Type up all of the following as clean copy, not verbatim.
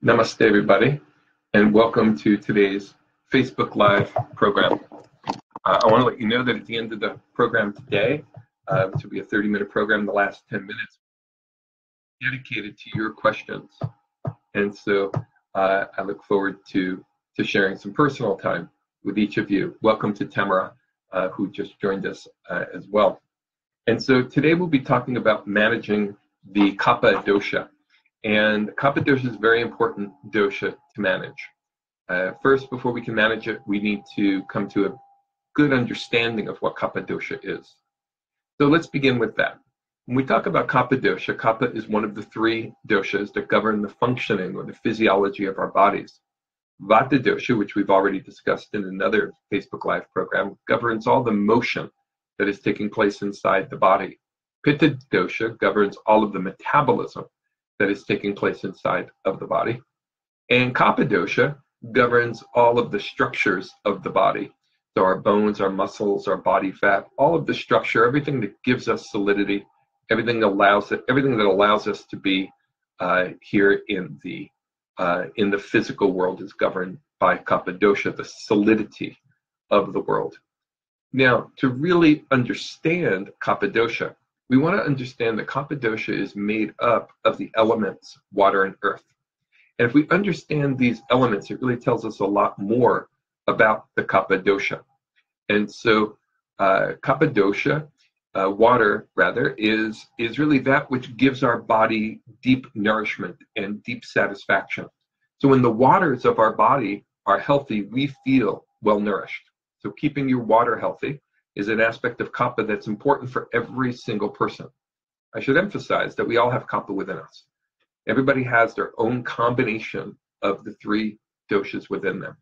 Namaste, everybody, and welcome to today's Facebook Live program. I want to let you know that at the end of the program today, which will be a 30-minute program, the last 10 minutes dedicated to your questions. And so I look forward to sharing some personal time with each of you. Welcome to Tamara, who just joined us as well. And so today we'll be talking about managing the Kapha Dosha. And Kapha Dosha is a very important dosha to manage. First, before we can manage it, we need to come to a good understanding of what Kapha Dosha is. So let's begin with that. When we talk about Kapha Dosha, Kapha is one of the three doshas that govern the functioning or the physiology of our bodies. Vata Dosha, which we've already discussed in another Facebook Live program, governs all the motion that is taking place inside the body. Pitta Dosha governs all of the metabolism that is taking place inside of the body. And Kapha Dosha governs all of the structures of the body. So our bones, our muscles, our body fat, all of the structure, everything that gives us solidity, everything that allows us to be here in the physical world is governed by Kapha Dosha, the solidity of the world. Now, to really understand Kapha Dosha, we want to understand that Kapha Dosha is made up of the elements water and earth. And if we understand these elements, it really tells us a lot more about the Kapha Dosha. And so Kapha Dosha, water rather, is really that which gives our body deep nourishment and deep satisfaction. So when the waters of our body are healthy, we feel well nourished. So keeping your water healthy is an aspect of Kapha that's important for every single person. I should emphasize that we all have Kapha within us. Everybody has their own combination of the three doshas within them.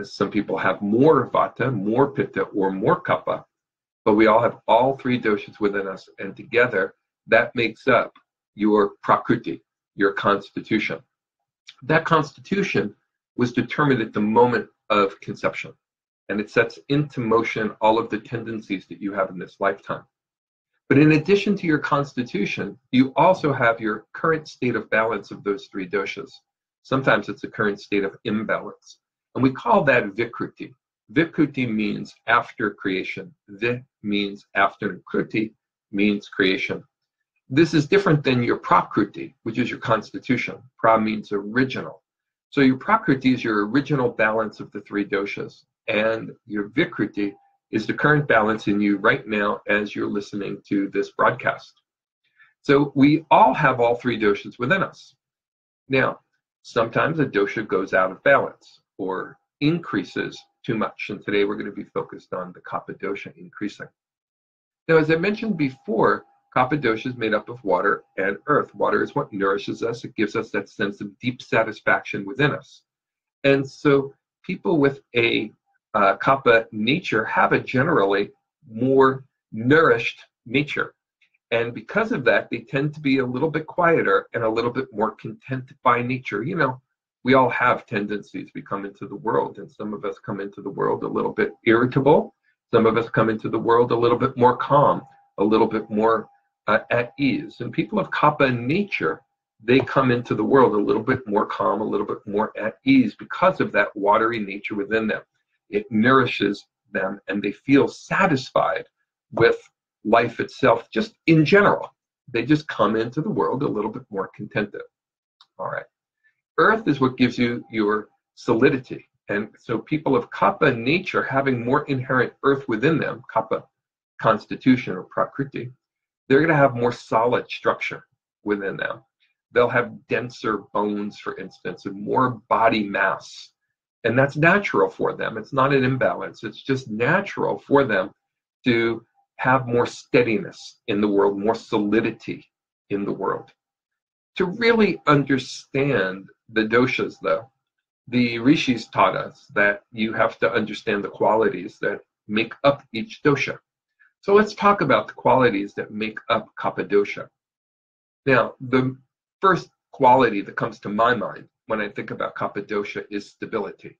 Some people have more Vata, more Pitta, or more Kapha, but we all have all three doshas within us, and together that makes up your prakriti, your constitution. That constitution was determined at the moment of conception, and it sets into motion all of the tendencies that you have in this lifetime. But in addition to your constitution, you also have your current state of balance of those three doshas. Sometimes it's a current state of imbalance, and we call that vikruti. Vikruti means after creation. Vi means after, and kruti means creation. This is different than your prakruti, which is your constitution. Pra means original. So your prakriti is your original balance of the three doshas, and your vikruti is the current balance in you right now as you're listening to this broadcast. So we all have all three doshas within us. Now, sometimes a dosha goes out of balance or increases too much, and today we're going to be focused on the Kapha Dosha increasing. Now, as I mentioned before, Kapha Dosha is made up of water and earth. Water is what nourishes us. It gives us that sense of deep satisfaction within us. And so people with a Kapha nature have a generally more nourished nature. And because of that, they tend to be a little bit quieter and a little bit more content by nature. You know, we all have tendencies. We come into the world, and some of us come into the world a little bit irritable. Some of us come into the world a little bit more calm, a little bit more at ease. And people of Kapha nature, they come into the world a little bit more calm, a little bit more at ease because of that watery nature within them. It nourishes them, and they feel satisfied with life itself, just in general. They just come into the world a little bit more contented. All right. Earth is what gives you your solidity. And so people of Kapha nature, having more inherent earth within them, Kapha constitution or prakriti, they're going to have more solid structure within them. They'll have denser bones, for instance, and more body mass. And that's natural for them. It's not an imbalance. It's just natural for them to have more steadiness in the world, more solidity in the world. To really understand the doshas, though, the rishis taught us that you have to understand the qualities that make up each dosha. So let's talk about the qualities that make up Kapha Dosha. Now, the first quality that comes to my mind when I think about Kapha Dosha is stability.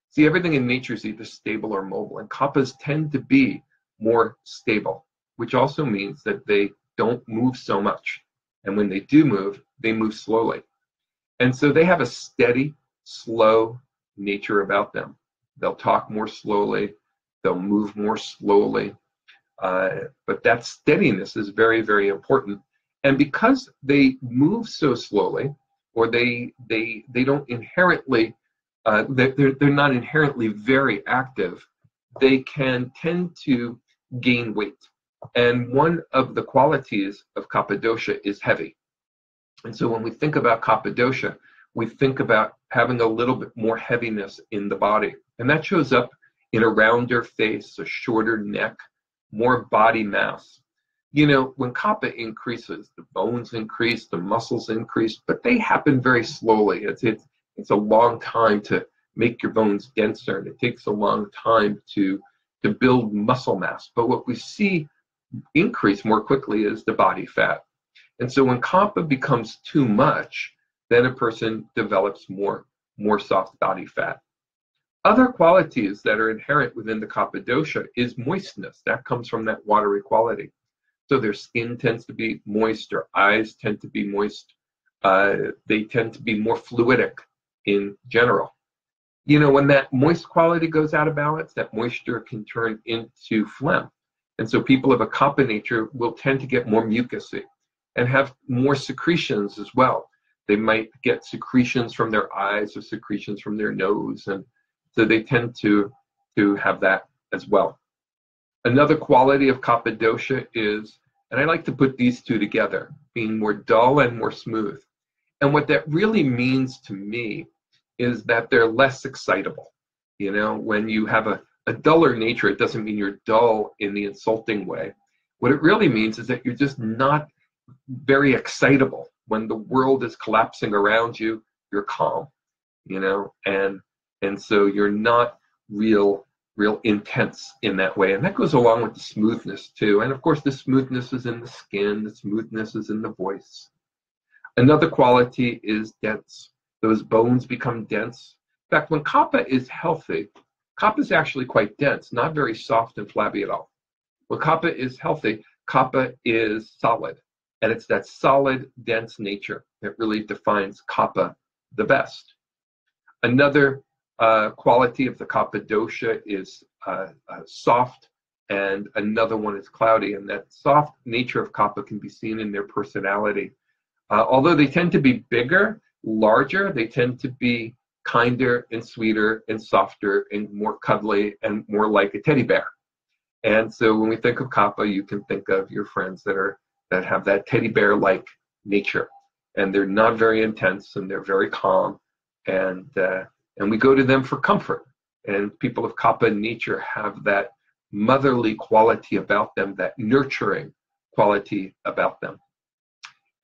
See, everything in nature is either stable or mobile, and Kaphas tend to be more stable, which also means that they don't move so much. And when they do move, they move slowly. And so they have a steady, slow nature about them. They'll talk more slowly, they'll move more slowly, but that steadiness is very, very important. And because they move so slowly, or they don't inherently, they're not inherently very active, they can tend to gain weight. And one of the qualities of Kapha Dosha is heavy. And so when we think about Kapha Dosha, we think about having a little bit more heaviness in the body. And that shows up in a rounder face, a shorter neck, more body mass. You know, when Kapha increases, the bones increase, the muscles increase, but they happen very slowly. It's a long time to make your bones denser, and it takes a long time to build muscle mass. But what we see increase more quickly is the body fat. And so when Kapha becomes too much, then a person develops more soft body fat. Other qualities that are inherent within the Kapha Dosha is moistness. That comes from that watery quality. So their skin tends to be moist, their eyes tend to be moist. They tend to be more fluidic in general. You know, when that moist quality goes out of balance, that moisture can turn into phlegm. And so people of a Kapha nature will tend to get more mucusy and have more secretions as well. They might get secretions from their eyes or secretions from their nose, and so they tend to have that as well. Another quality of Kapha Dosha is, and I like to put these two together, being more dull and more smooth. And what that really means to me is that they're less excitable. You know, when you have a duller nature, it doesn't mean you're dull in the insulting way. What it really means is that you're just not very excitable. When the world is collapsing around you, you're calm, you know, and so you're not real intense in that way. And that goes along with the smoothness too. And of course, the smoothness is in the skin, the smoothness is in the voice. Another quality is dense. Those bones become dense. In fact, when Kapha is healthy, Kapha is actually quite dense, not very soft and flabby at all. When Kapha is healthy, Kapha is solid. And it's that solid, dense nature that really defines Kapha the best. Another quality of the Kapha Dosha is soft, and another one is cloudy. And that soft nature of Kapha can be seen in their personality. Although they tend to be bigger, larger, they tend to be kinder and sweeter and softer and more cuddly and more like a teddy bear. And so when we think of Kapha, you can think of your friends that have that teddy bear-like nature, and they're not very intense and they're very calm, and we go to them for comfort. And people of Kapha nature have that motherly quality about them, that nurturing quality about them.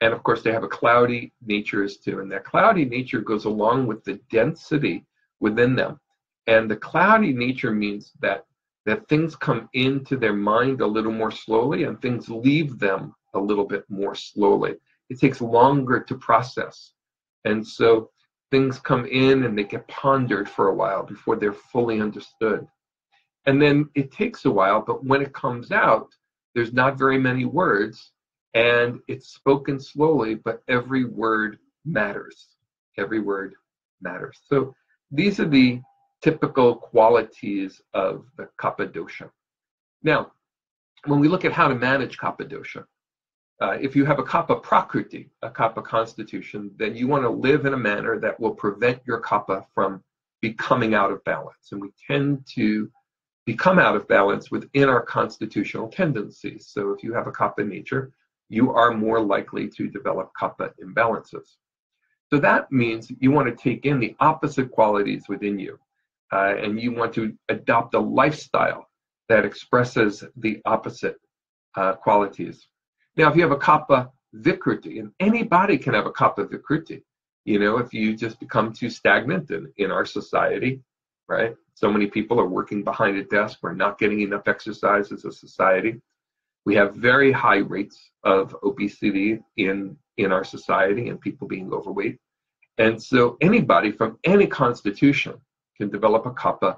And of course, they have a cloudy nature too, and that cloudy nature goes along with the density within them. And the cloudy nature means that things come into their mind a little more slowly, and things leave them a little bit more slowly. It takes longer to process. And so things come in and they get pondered for a while before they're fully understood. And then it takes a while, but when it comes out, there's not very many words, and it's spoken slowly, but every word matters. Every word matters. So these are the typical qualities of the Kapha Dosha. Now, when we look at how to manage Kapha Dosha, if you have a Kapha Prakriti, a Kapha constitution, then you want to live in a manner that will prevent your Kapha from becoming out of balance. And we tend to become out of balance within our constitutional tendencies. So if you have a Kapha nature, you are more likely to develop Kapha imbalances. So that means you want to take in the opposite qualities within you, and you want to adopt a lifestyle that expresses the opposite qualities. Now, if you have a Kapha Vikruti, and anybody can have a Kapha Vikruti, you know, if you just become too stagnant in our society, right? So many people are working behind a desk. We're not getting enough exercise as a society. We have very high rates of obesity in our society and people being overweight. And so anybody from any constitution can develop a Kapha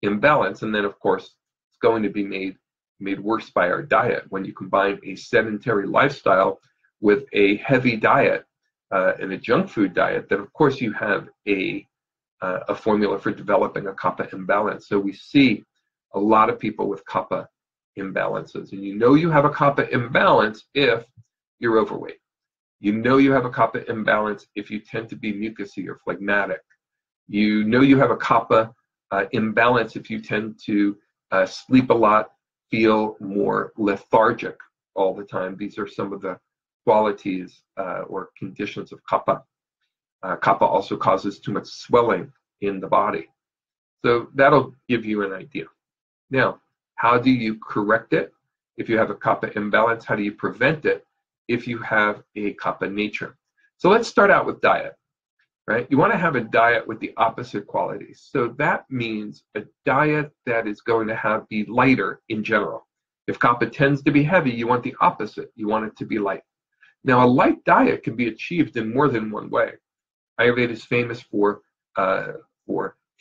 imbalance. And then, of course, it's going to be made worse by our diet. When you combine a sedentary lifestyle with a heavy diet, and a junk food diet, then of course you have a formula for developing a kapha imbalance. So we see a lot of people with kapha imbalances, and you know you have a kapha imbalance if you're overweight. You know you have a kapha imbalance if you tend to be mucousy or phlegmatic. You know you have a kapha imbalance if you tend to sleep a lot, feel more lethargic all the time. These are some of the qualities or conditions of kapha. Kapha also causes too much swelling in the body. So that'll give you an idea. Now, how do you correct it? If you have a kapha imbalance, how do you prevent it if you have a kapha nature? So let's start out with diet, right? You want to have a diet with the opposite qualities. So that means a diet that is going to be lighter in general. If kapha tends to be heavy, you want the opposite. You want it to be light. Now, a light diet can be achieved in more than one way. Ayurveda is famous for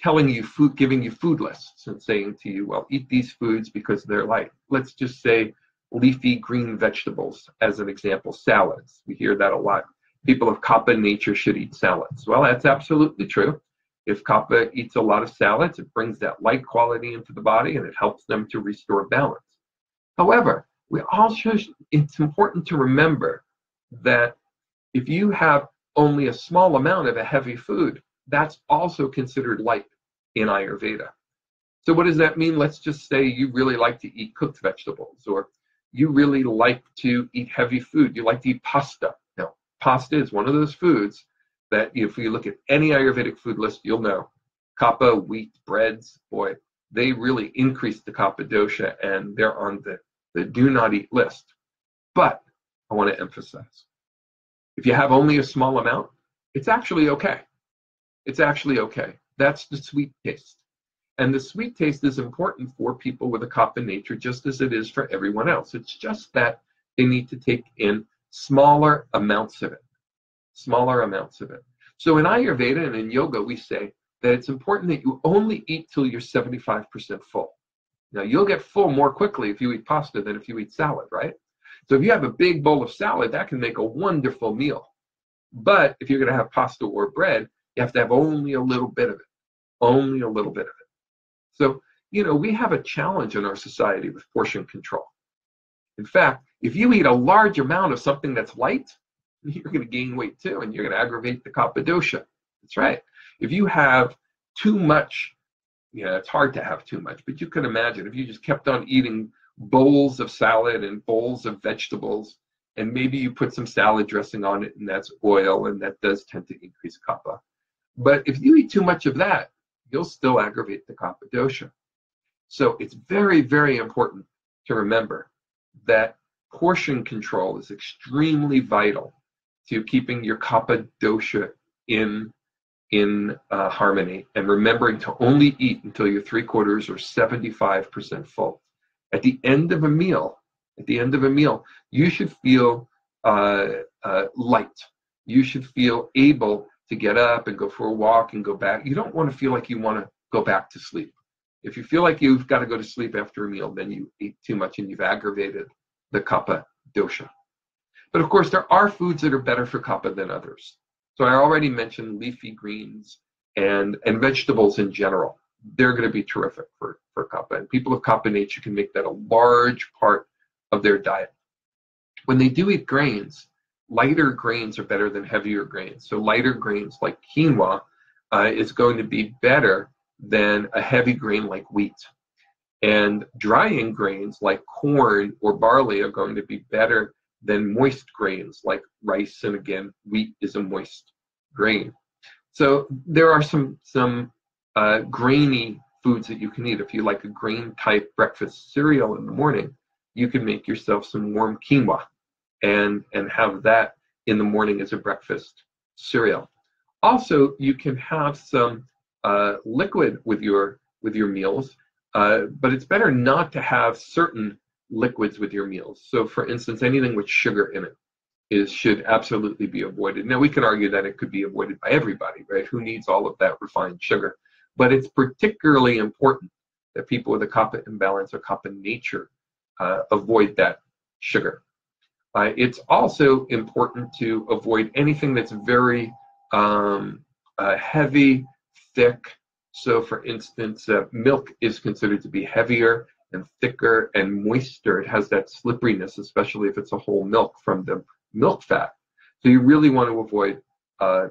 telling you giving you food lists and saying to you, well, eat these foods because they're light. Let's just say leafy green vegetables as an example, salads. We hear that a lot. People of kapha nature should eat salads. Well, that's absolutely true. If kapha eats a lot of salads, it brings that light quality into the body and it helps them to restore balance. However, it's important to remember that if you have only a small amount of a heavy food, that's also considered light in Ayurveda. So what does that mean? Let's just say you really like to eat cooked vegetables, or you really like to eat heavy food. You like to eat pasta. Now, pasta is one of those foods that if you look at any Ayurvedic food list, you'll know. Kapha, wheat, breads, boy, they really increase the kapha dosha, and they're on the do not eat list. But I want to emphasize, if you have only a small amount, it's actually okay. It's actually okay. That's the sweet taste. And the sweet taste is important for people with a kapha nature, just as it is for everyone else. It's just that they need to take in smaller amounts of it. Smaller amounts of it. So in Ayurveda and in yoga, we say that it's important that you only eat till you're 75% full. Now, you'll get full more quickly if you eat pasta than if you eat salad, right? So if you have a big bowl of salad, that can make a wonderful meal. But if you're going to have pasta or bread, you have to have only a little bit of it. Only a little bit of it. So, we have a challenge in our society with portion control. In fact, if you eat a large amount of something that's light, you're going to gain weight too, and you're going to aggravate the kapha dosha. That's right. If you have too much, it's hard to have too much, but you can imagine if you just kept on eating bowls of salad and bowls of vegetables, and maybe you put some salad dressing on it, and that's oil, and that does tend to increase kapha. But if you eat too much of that, you'll still aggravate the kapha dosha. So it's very, very important to remember that portion control is extremely vital to keeping your kapha dosha in harmony, and remembering to only eat until you're 3/4 or 75% full. At the end of a meal, you should feel light. You should feel able to get up and go for a walk and go back. You don't want to feel like you want to go back to sleep. If you feel like you've got to go to sleep after a meal, then you ate too much and you've aggravated the kapha dosha. But of course, there are foods that are better for kapha than others. So I already mentioned leafy greens and vegetables in general. They're going to be terrific for kapha. And people of kapha nature can make that a large part of their diet. When they do eat grains, lighter grains are better than heavier grains. So lighter grains like quinoa is going to be better than a heavy grain like wheat. And drying grains like corn or barley are going to be better than moist grains like rice. And again, wheat is a moist grain. So there are some grainy foods that you can eat. If you like a grain type breakfast cereal in the morning, you can make yourself some warm quinoa and have that in the morning as a breakfast cereal. Also, you can have some liquid with your meals, but it's better not to have certain liquids with your meals. So for instance, anything with sugar in it should absolutely be avoided. Now we can argue that it could be avoided by everybody, right? Who needs all of that refined sugar? But it's particularly important that people with a kapha imbalance or kapha nature avoid that sugar. It's also important to avoid anything that's very heavy, thick. So for instance, milk is considered to be heavier and thicker and moister. It has that slipperiness, especially if it's a whole milk from the milk fat. So you really want to avoid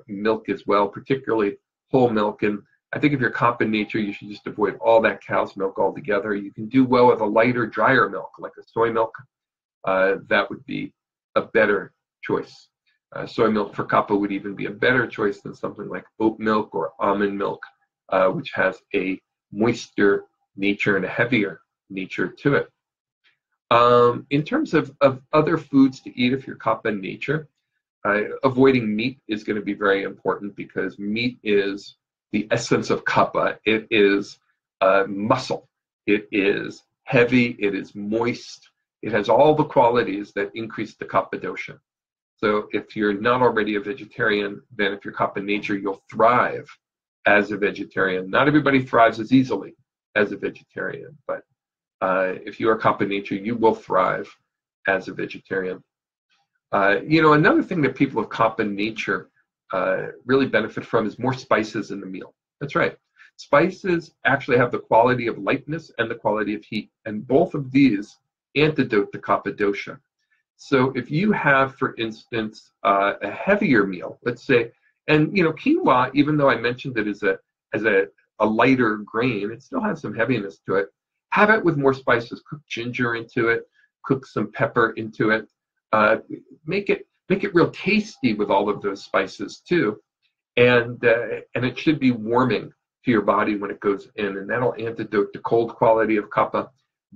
milk as well, particularly whole milk. And I think if you're Kapha nature, you should just avoid all that cow's milk altogether. You can do well with a lighter, drier milk, like a soy milk. That would be a better choice. Soy milk for Kapha would even be a better choice than something like oat milk or almond milk, which has a moister nature and a heavier nature to it. In terms of other foods to eat if you're Kapha nature, avoiding meat is going to be very important because meat is the essence of Kapha. It is muscle. It is heavy. It is moist. It has all the qualities that increase the Kapha dosha. So if you're not already a vegetarian, then if you're Kapha nature, you'll thrive as a vegetarian. Not everybody thrives as easily as a vegetarian, but if you are Kapha nature, you will thrive as a vegetarian. Another thing that people of Kapha nature really benefit from is more spices in the meal. That's right. Spices actually have the quality of lightness and the quality of heat, and both of these antidote the Kapha dosha. So if you have, for instance, a heavier meal, let's say, and quinoa, even though I mentioned it as a lighter grain, it still has some heaviness to it. Have it with more spices. Cook ginger into it. Cook some pepper into it. Make it real tasty with all of those spices too, and it should be warming to your body when it goes in, and that'll antidote the cold quality of Kapha,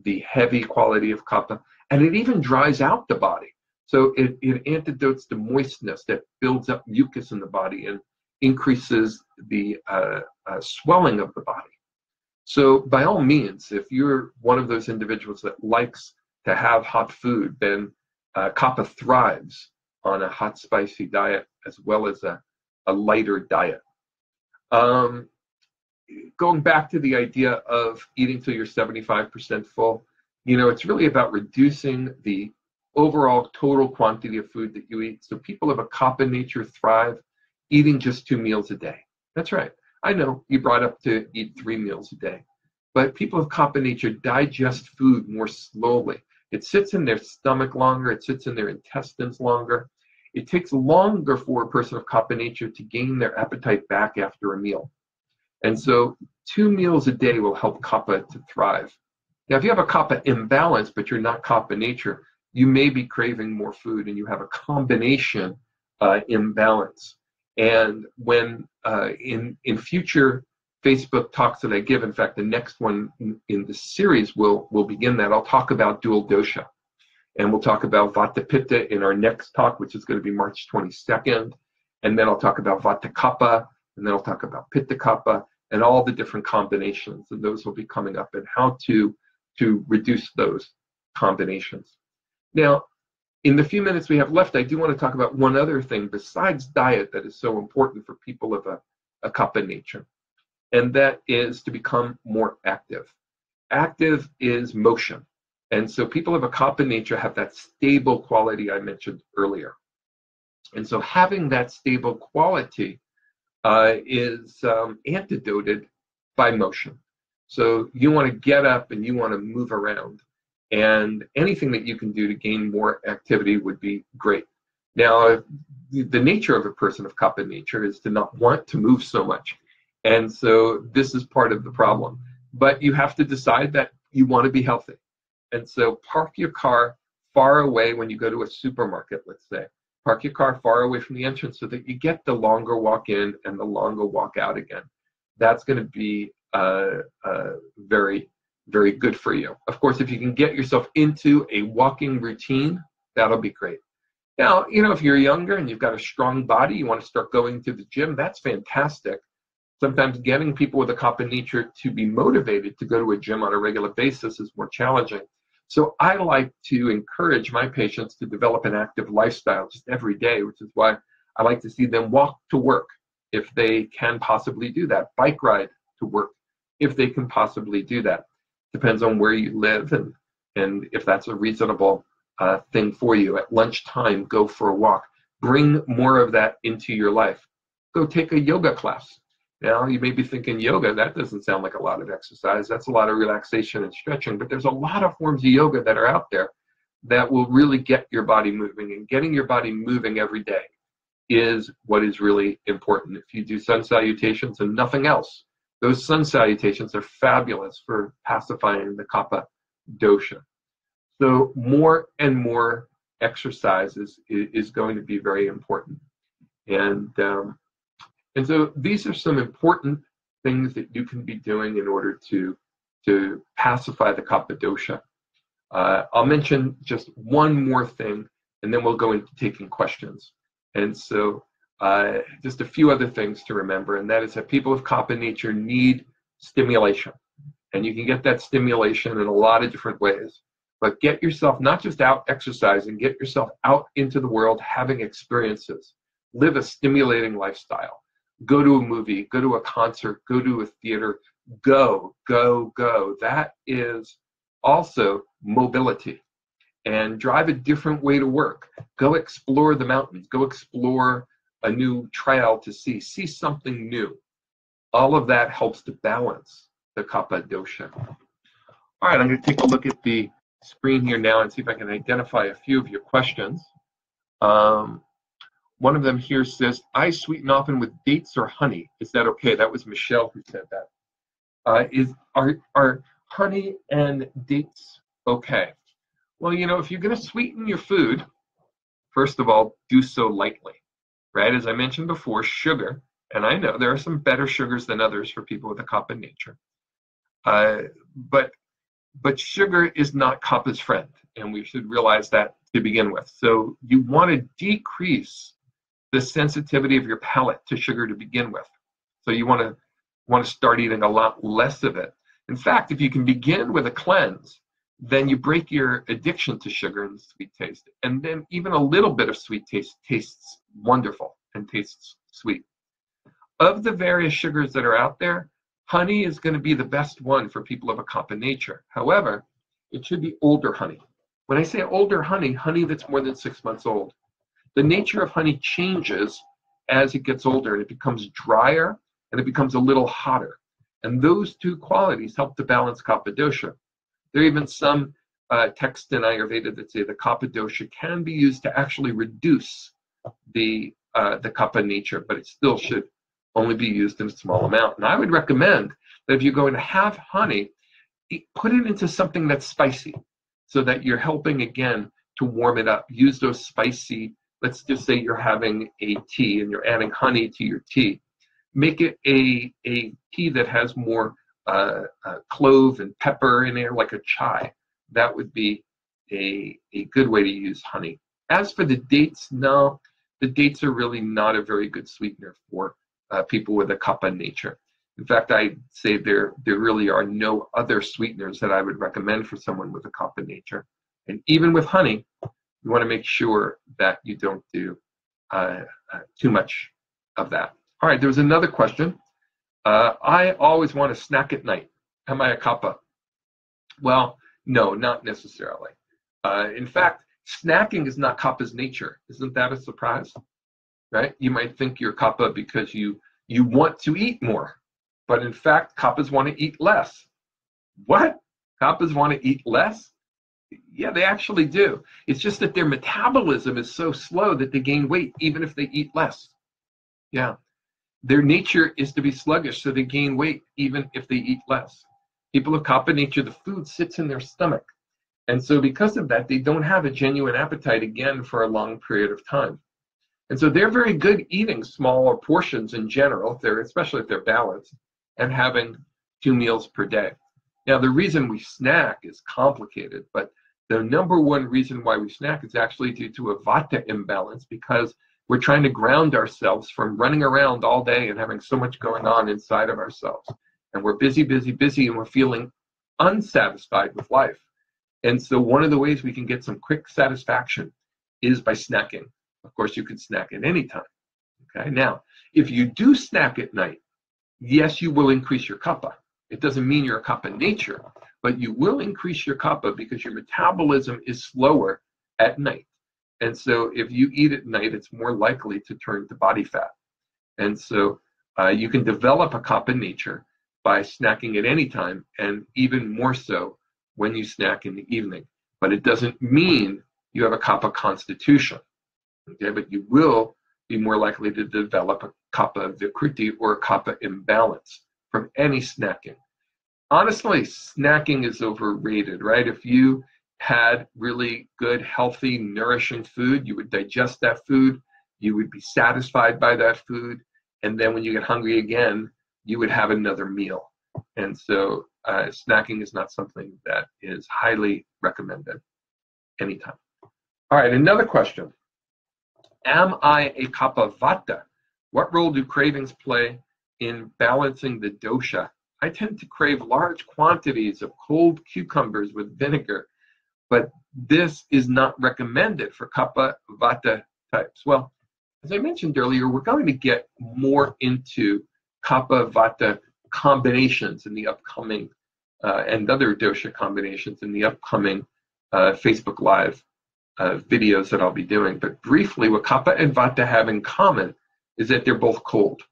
the heavy quality of Kapha, and it even dries out the body. So it antidotes the moistness that builds up mucus in the body and increases the swelling of the body. So by all means, if you're one of those individuals that likes to have hot food, then Kapha thrives on a hot, spicy diet as well as a lighter diet. Going back to the idea of eating till you're 75% full, it's really about reducing the overall total quantity of food that you eat. So people of a Kapha nature thrive eating just 2 meals a day. That's right. I know you brought up to eat 3 meals a day, but people of Kapha nature digest food more slowly. It sits in their stomach longer. It sits in their intestines longer. It takes longer for a person of Kapha nature to gain their appetite back after a meal. And so 2 meals a day will help Kapha to thrive. Now, if you have a Kapha imbalance, but you're not Kapha nature, you may be craving more food and you have a combination imbalance. And when in future Facebook talks that I give, in fact, the next one in the series will begin that. I'll talk about dual dosha. And we'll talk about Vata Pitta in our next talk, which is going to be March 22nd. And then I'll talk about Vata Kapha, and then I'll talk about Pitta Kapha, and all the different combinations. And those will be coming up, and how to reduce those combinations. Now, in the few minutes we have left, I do want to talk about one other thing besides diet that is so important for people of a Kapha nature, and that is to become more active. Active is motion. And so people of a Kapha nature have that stable quality I mentioned earlier. And so having that stable quality is antidoted by motion. So you want to get up and you want to move around. And anything that you can do to gain more activity would be great. Now, the nature of a person of Kapha nature is to not want to move so much. And so this is part of the problem. But you have to decide that you want to be healthy. And so park your car far away when you go to a supermarket, let's say. Park your car far away from the entrance so that you get the longer walk in and the longer walk out again. That's going to be very, very good for you. Of course, if you can get yourself into a walking routine, that'll be great. Now, if you're younger and you've got a strong body, you want to start going to the gym, that's fantastic. Sometimes getting people with a Kapha nature to be motivated to go to a gym on a regular basis is more challenging. So I like to encourage my patients to develop an active lifestyle just every day, which is why I like to see them walk to work if they can possibly do that, bike ride to work if they can possibly do that. Depends on where you live and if that's a reasonable thing for you. At lunchtime, go for a walk. Bring more of that into your life. Go take a yoga class. Now, you may be thinking, yoga, that doesn't sound like a lot of exercise. That's a lot of relaxation and stretching. But there's a lot of forms of yoga that are out there that will really get your body moving. And getting your body moving every day is what is really important. If you do sun salutations and nothing else, those sun salutations are fabulous for pacifying the Kapha Dosha. So more and more exercises is going to be very important. And so these are some important things that you can be doing in order to pacify the Kapha Dosha. I'll mention just one more thing, and then we'll go into taking questions. And so just a few other things to remember, and that is that people with Kapha nature need stimulation. And you can get that stimulation in a lot of different ways. But get yourself not just out exercising, get yourself out into the world having experiences. Live a stimulating lifestyle. Go to a movie, go to a concert, go to a theater, go. That is also mobility. And drive a different way to work. Go explore the mountains. Go explore a new trail to see something new. All of that helps to balance the Kapha Dosha. All right, I'm going to take a look at the screen here now and see if I can identify a few of your questions. One of them here says, I sweeten often with dates or honey. Is that okay? That was Michelle who said that. Are honey and dates okay? Well, you know, if you're going to sweeten your food, first of all, do so lightly, right? As I mentioned before, sugar, and I know there are some better sugars than others for people with a Kapha nature, but sugar is not Kapha's friend, and we should realize that to begin with. So you want to decrease the sensitivity of your palate to sugar to begin with. So you want to start eating a lot less of it. In fact, if you can begin with a cleanse, then you break your addiction to sugar and sweet taste. And then even a little bit of sweet taste tastes wonderful and tastes sweet. Of the various sugars that are out there, honey is going to be the best one for people of a Kapha nature. However, it should be older honey. When I say older honey, honey that's more than 6 months old. The nature of honey changes as it gets older, and it becomes drier and it becomes a little hotter. And those two qualities help to balance Kapha Dosha. There are even some texts in Ayurveda that say the Kapha Dosha can be used to actually reduce the Kapha nature, but it still should only be used in a small amount. And I would recommend that if you're going to have honey, put it into something that's spicy so that you're helping, again, to warm it up. Use those spicy, let's just say you're having a tea and you're adding honey to your tea. Make it a tea that has more clove and pepper in there, like a chai. That would be a good way to use honey. As for the dates, no, the dates are really not a very good sweetener for people with a Kapha nature. In fact, I'd say there really are no other sweeteners that I would recommend for someone with a Kapha nature. And even with honey, you want to make sure that you don't do too much of that. All right, there was another question. I always want to snack at night. Am I a Kapha? Well, no, not necessarily. In fact, snacking is not Kapha's nature. Isn't that a surprise? Right? You might think you're Kapha because you want to eat more. But in fact, Kaphas want to eat less. What? Kaphas want to eat less? Yeah, they actually do. It's just that their metabolism is so slow that they gain weight even if they eat less. Yeah. Their nature is to be sluggish, so they gain weight even if they eat less. People of Kapha nature, the food sits in their stomach. And so because of that, they don't have a genuine appetite again for a long period of time. And so they're very good eating smaller portions in general, especially if they're balanced, and having 2 meals per day. Now, the reason we snack is complicated, but the number one reason why we snack is actually due to a vata imbalance, because we're trying to ground ourselves from running around all day and having so much going on inside of ourselves. And we're busy, and we're feeling unsatisfied with life. And so one of the ways we can get some quick satisfaction is by snacking. Of course, you can snack at any time. Okay. Now, if you do snack at night, yes, you will increase your Kapha. It doesn't mean you're a Kapha nature, but you will increase your Kapha because your metabolism is slower at night. And so if you eat at night, it's more likely to turn to body fat. And so you can develop a Kapha nature by snacking at any time, and even more so when you snack in the evening. But it doesn't mean you have a Kapha constitution, okay? But you will be more likely to develop a Kapha vikruti or a Kapha imbalance from any snacking. Honestly, snacking is overrated, right? If you had really good, healthy, nourishing food, you would digest that food, you would be satisfied by that food, and then when you get hungry again, you would have another meal. And so snacking is not something that is highly recommended anytime. All right, another question. Am I a Kapha vata? What role do cravings play in balancing the dosha? I tend to crave large quantities of cold cucumbers with vinegar, but this is not recommended for Kapha vata types. Well, as I mentioned earlier, we're going to get more into Kapha vata combinations in the upcoming, and other dosha combinations in the upcoming Facebook Live videos that I'll be doing. But briefly, what Kapha and vata have in common is that they're both cold.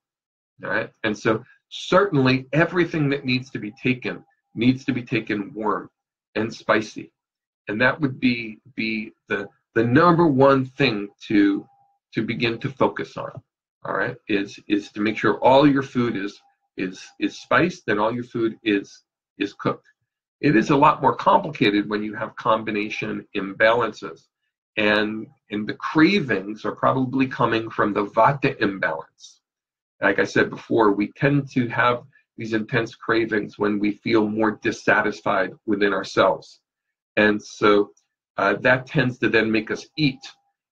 All right, and so certainly everything that needs to be taken warm and spicy, and that would be the number one thing to begin to focus on. All right, is to make sure all your food is spiced and all your food is cooked. It is a lot more complicated when you have combination imbalances, and the cravings are probably coming from the vata imbalance. Like I said before, we tend to have these intense cravings when we feel more dissatisfied within ourselves. And so that tends to then make us eat,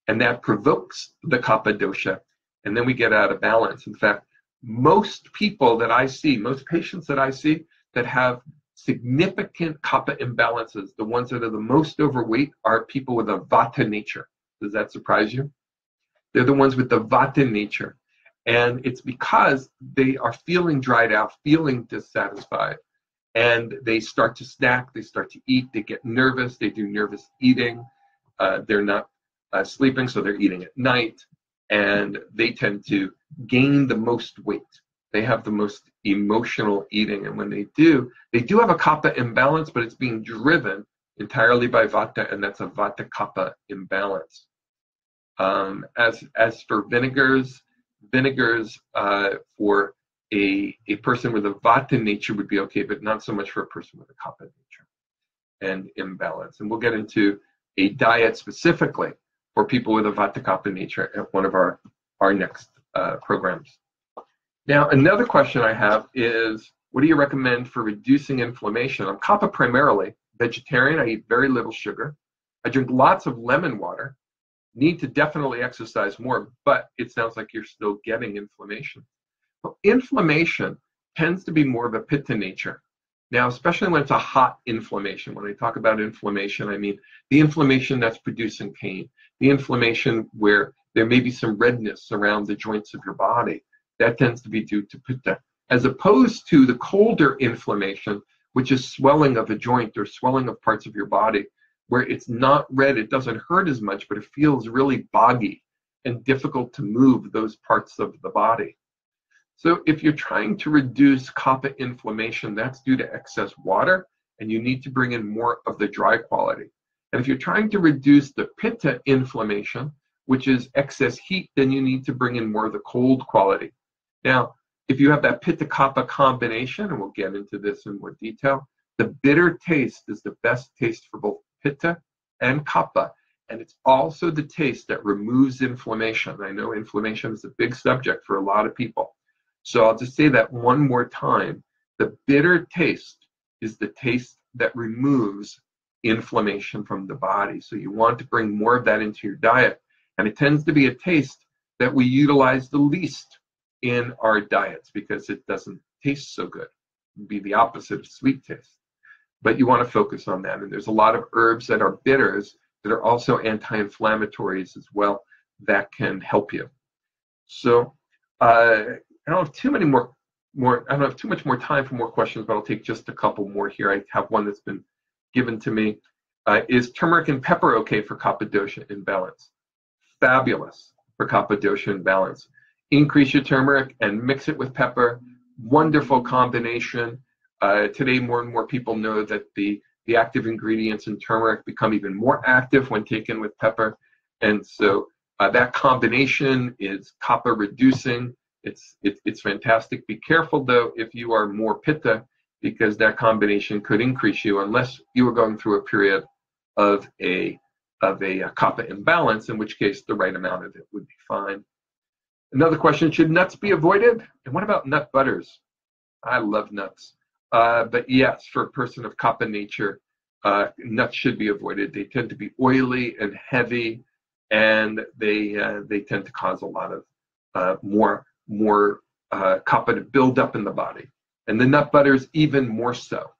and that provokes the Kapha dosha, and then we get out of balance. In fact, most people that I see, most patients that I see that have significant Kapha imbalances, the ones that are the most overweight, are people with a vata nature. Does that surprise you? They're the ones with the vata nature. And it's because they are feeling dried out, feeling dissatisfied, and they start to snack, they start to eat, they get nervous, they do nervous eating, they're not sleeping, so they're eating at night, and they tend to gain the most weight. They have the most emotional eating, and when they do have a Kapha imbalance, but it's being driven entirely by vata, and that's a vata Kapha imbalance. As for vinegars for a person with a vata nature would be okay, but not so much for a person with a Kapha nature and imbalance. And we'll get into a diet specifically for people with a vata Kapha nature at one of our next programs. Now, another question I have is, what do you recommend for reducing inflammation? I'm Kapha primarily, vegetarian. I eat very little sugar. I drink lots of lemon water. Need to definitely exercise more, but it sounds like you're still getting inflammation. Well, inflammation tends to be more of a pitta nature. Now, especially when it's a hot inflammation. When I talk about inflammation, I mean the inflammation that's producing pain, the inflammation where there may be some redness around the joints of your body. That tends to be due to pitta, as opposed to the colder inflammation, which is swelling of a joint or swelling of parts of your body, where it's not red, it doesn't hurt as much, but it feels really boggy and difficult to move those parts of the body. So if you're trying to reduce Kapha inflammation, that's due to excess water, and you need to bring in more of the dry quality. And if you're trying to reduce the pitta inflammation, which is excess heat, then you need to bring in more of the cold quality. Now, if you have that pitta Kapha combination, and we'll get into this in more detail, the bitter taste is the best taste for both pitta and Kapha, and it's also the taste that removes inflammation. I know inflammation is a big subject for a lot of people, so I'll just say that one more time. The bitter taste is the taste that removes inflammation from the body, so you want to bring more of that into your diet, and it tends to be a taste that we utilize the least in our diets because it doesn't taste so good. It would be the opposite of sweet taste. But you want to focus on that. And there's a lot of herbs that are bitters that are also anti-inflammatories as well that can help you. So I don't have too much more time for more questions, but I'll take just a couple more here. I have one that's been given to me. Is turmeric and pepper okay for Kapha Dosha imbalance? Fabulous for Kapha Dosha imbalance. Increase your turmeric and mix it with pepper. Wonderful combination. Today, more and more people know that the active ingredients in turmeric become even more active when taken with pepper. And so that combination is Kapha reducing. It's fantastic. Be careful, though, if you are more pitta, because that combination could increase you unless you were going through a period of a Kapha imbalance, in which case the right amount of it would be fine. Another question, should nuts be avoided? And what about nut butters? I love nuts. But yes, for a person of Kapha nature, nuts should be avoided. They tend to be oily and heavy, and they tend to cause a lot of more Kapha to build up in the body. And the nut butters even more so,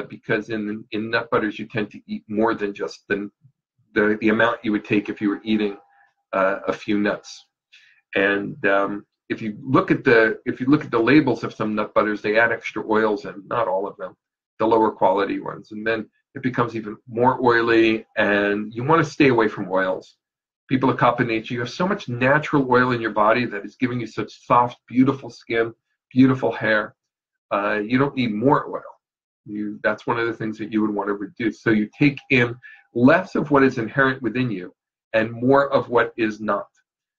because in nut butters you tend to eat more than just the amount you would take if you were eating a few nuts. And if you look at the labels of some nut butters, they add extra oils in, not all of them, the lower quality ones, and then it becomes even more oily. And you want to stay away from oils. People of Kapha nature, you have so much natural oil in your body that is giving you such soft, beautiful skin, beautiful hair. You don't need more oil. That's one of the things that you would want to reduce. So you take in less of what is inherent within you and more of what is not.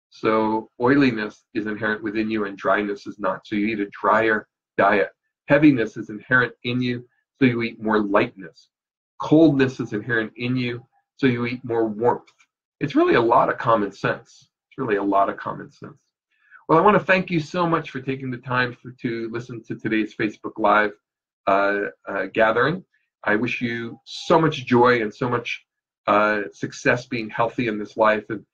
So oiliness is inherent within you and dryness is not. So you eat a drier diet. Heaviness is inherent in you, so you eat more lightness. Coldness is inherent in you, so you eat more warmth. It's really a lot of common sense. It's really a lot of common sense. Well, I want to thank you so much for taking the time to listen to today's Facebook Live gathering. I wish you so much joy and so much success being healthy in this life. And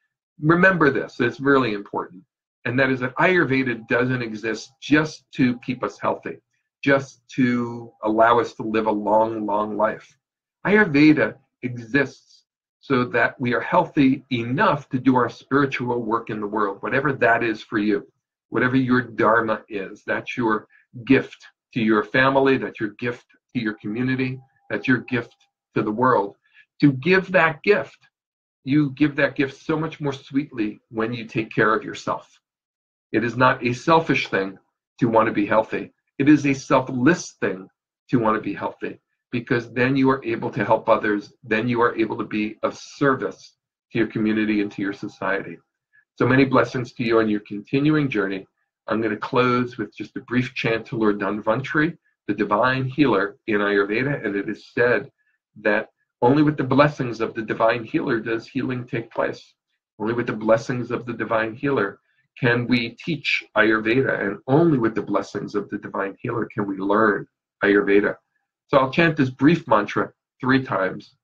remember this, it's really important. And that is that Ayurveda doesn't exist just to keep us healthy, just to allow us to live a long, long life. Ayurveda exists so that we are healthy enough to do our spiritual work in the world, whatever that is for you, whatever your dharma is. That's your gift to your family, that's your gift to your community, that's your gift to the world. To give that gift, you give that gift so much more sweetly when you take care of yourself. It is not a selfish thing to want to be healthy. It is a selfless thing to want to be healthy, because then you are able to help others. Then you are able to be of service to your community and to your society. So many blessings to you on your continuing journey. I'm going to close with just a brief chant to Lord Dhanvantari, the divine healer in Ayurveda, and it is said that only with the blessings of the divine healer does healing take place. Only with the blessings of the divine healer can we teach Ayurveda, and only with the blessings of the divine healer can we learn Ayurveda. So I'll chant this brief mantra 3 times.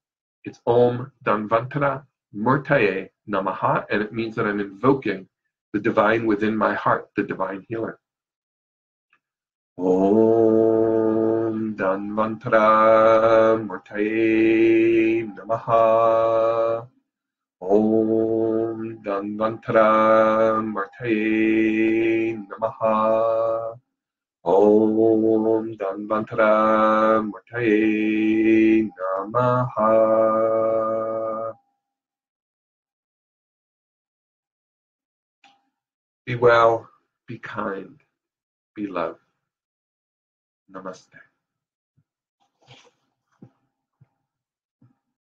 It's Om Dhanvantara Murtaye Namaha, and it means that I'm invoking the divine within my heart, the divine healer. Om Dhanvantara Murtaye Namaha. Om Dhanvantara Murtaye Namaha. Om Dhanvantara Murtaye Namaha. Be well, be kind, be love. Namaste.